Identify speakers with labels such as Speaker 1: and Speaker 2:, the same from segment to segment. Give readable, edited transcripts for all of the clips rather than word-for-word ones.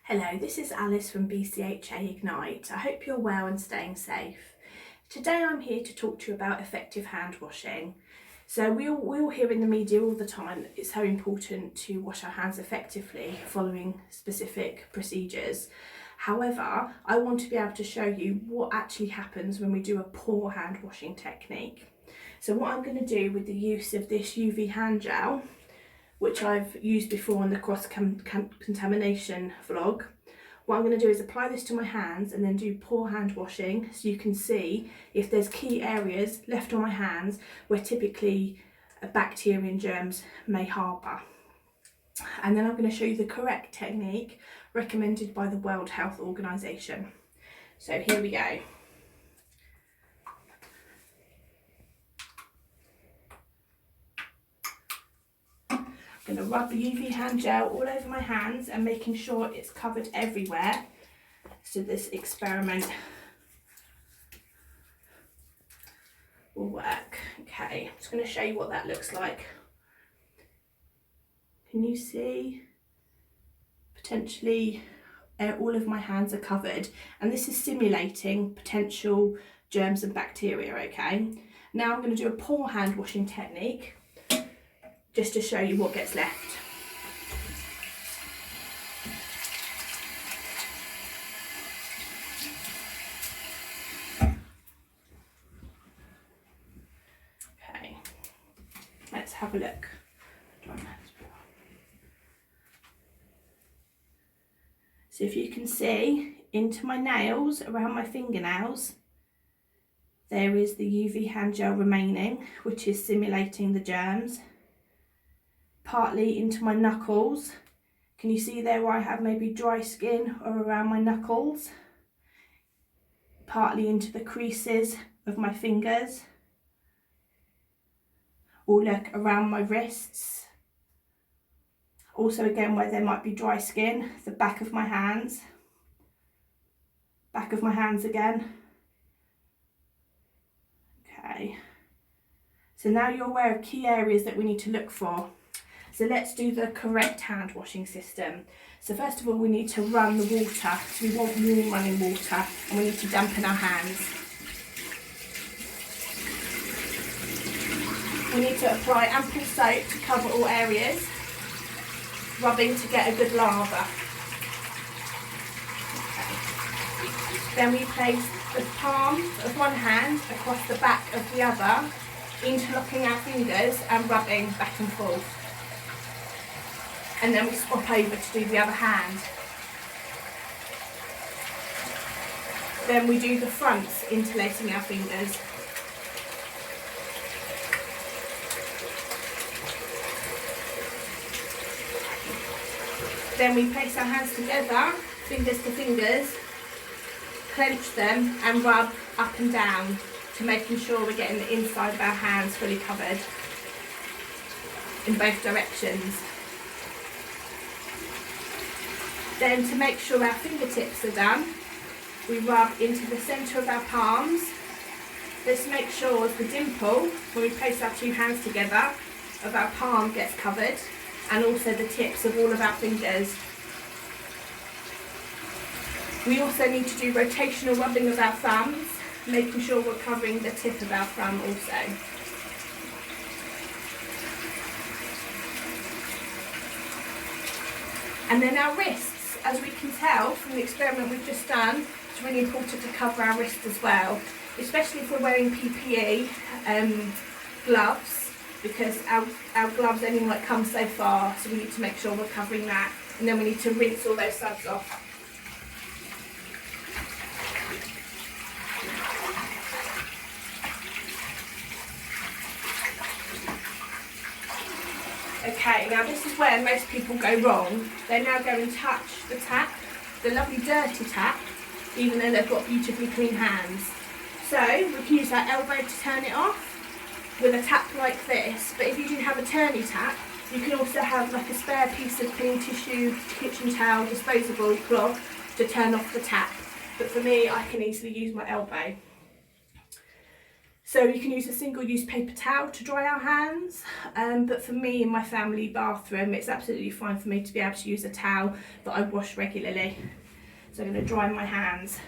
Speaker 1: Hello, this is Alice from BCHA Ignite. I hope you're well and staying safe. Today I'm here to talk to you about effective hand washing. So we all hear in the media all the time that it's so important to wash our hands effectively following specific procedures. However, I want to be able to show you what actually happens when we do a poor hand washing technique. So what I'm going to do with the use of this UV hand gel, which I've used before in the cross-contamination vlog. What I'm going to do is apply this to my hands and then do poor hand washing so you can see if there's key areas left on my hands where typically bacteria and germs may harbour. And then I'm going to show you the correct technique recommended by the World Health Organization. So here we go. I'm going to rub the UV hand gel all over my hands and making sure it's covered everywhere so this experiment will work. Okay, I'm just going to show you what that looks like. Can you see? Potentially all of my hands are covered, and this is simulating potential germs and bacteria, okay? Now I'm going to do a poor hand washing technique, just to show you what gets left. Okay, let's have a look. So if you can see into my nails, around my fingernails, there is the UV hand gel remaining, which is simulating the germs. Partly into my knuckles. Can you see there where I have maybe dry skin or around my knuckles? Partly into the creases of my fingers. Or look around my wrists. Also again where there might be dry skin, the back of my hands. Back of my hands again. Okay. So now you're aware of key areas that we need to look for. So let's do the correct hand washing system. So first of all, we need to run the water. So we want warm running water, and we need to dampen our hands. We need to apply ample soap to cover all areas, rubbing to get a good lather. Okay. Then we place the palm of one hand across the back of the other, interlocking our fingers and rubbing back and forth. And then we swap over to do the other hand. Then we do the fronts, interlacing our fingers. Then we place our hands together, fingers to fingers, clench them and rub up and down to making sure we're getting the inside of our hands fully covered in both directions. Then to make sure our fingertips are done, we rub into the centre of our palms. This makes sure the dimple, when we place our two hands together, of our palm gets covered, and also the tips of all of our fingers. We also need to do rotational rubbing of our thumbs, making sure we're covering the tip of our thumb also. And then our wrists. As we can tell from the experiment we've just done, it's really important to cover our wrists as well, especially if we're wearing PPE, gloves, because our gloves only might come so far, so we need to make sure we're covering that, and then we need to rinse all those suds off. Okay, now this is where most people go wrong. They now go and touch the tap, the lovely dirty tap, even though they've got beautifully clean hands. So we can use our elbow to turn it off with a tap like this, but if you do have a turny tap, you can also have like a spare piece of clean tissue, kitchen towel, disposable cloth to turn off the tap. But for me, I can easily use my elbow. So you can use a single-use paper towel to dry our hands, but for me in my family bathroom, it's absolutely fine for me to be able to use a towel that I wash regularly. So I'm going to dry my hands.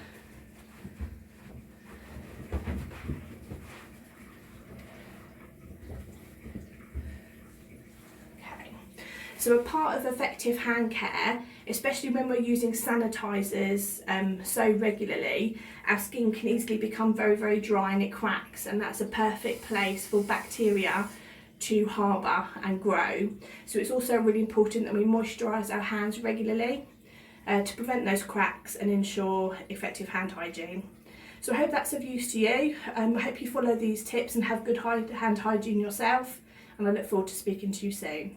Speaker 1: So a part of effective hand care, especially when we're using sanitisers so regularly, our skin can easily become very, very dry and it cracks, and that's a perfect place for bacteria to harbour and grow. So it's also really important that we moisturise our hands regularly to prevent those cracks and ensure effective hand hygiene. So I hope that's of use to you. I hope you follow these tips and have good hand hygiene yourself, and I look forward to speaking to you soon.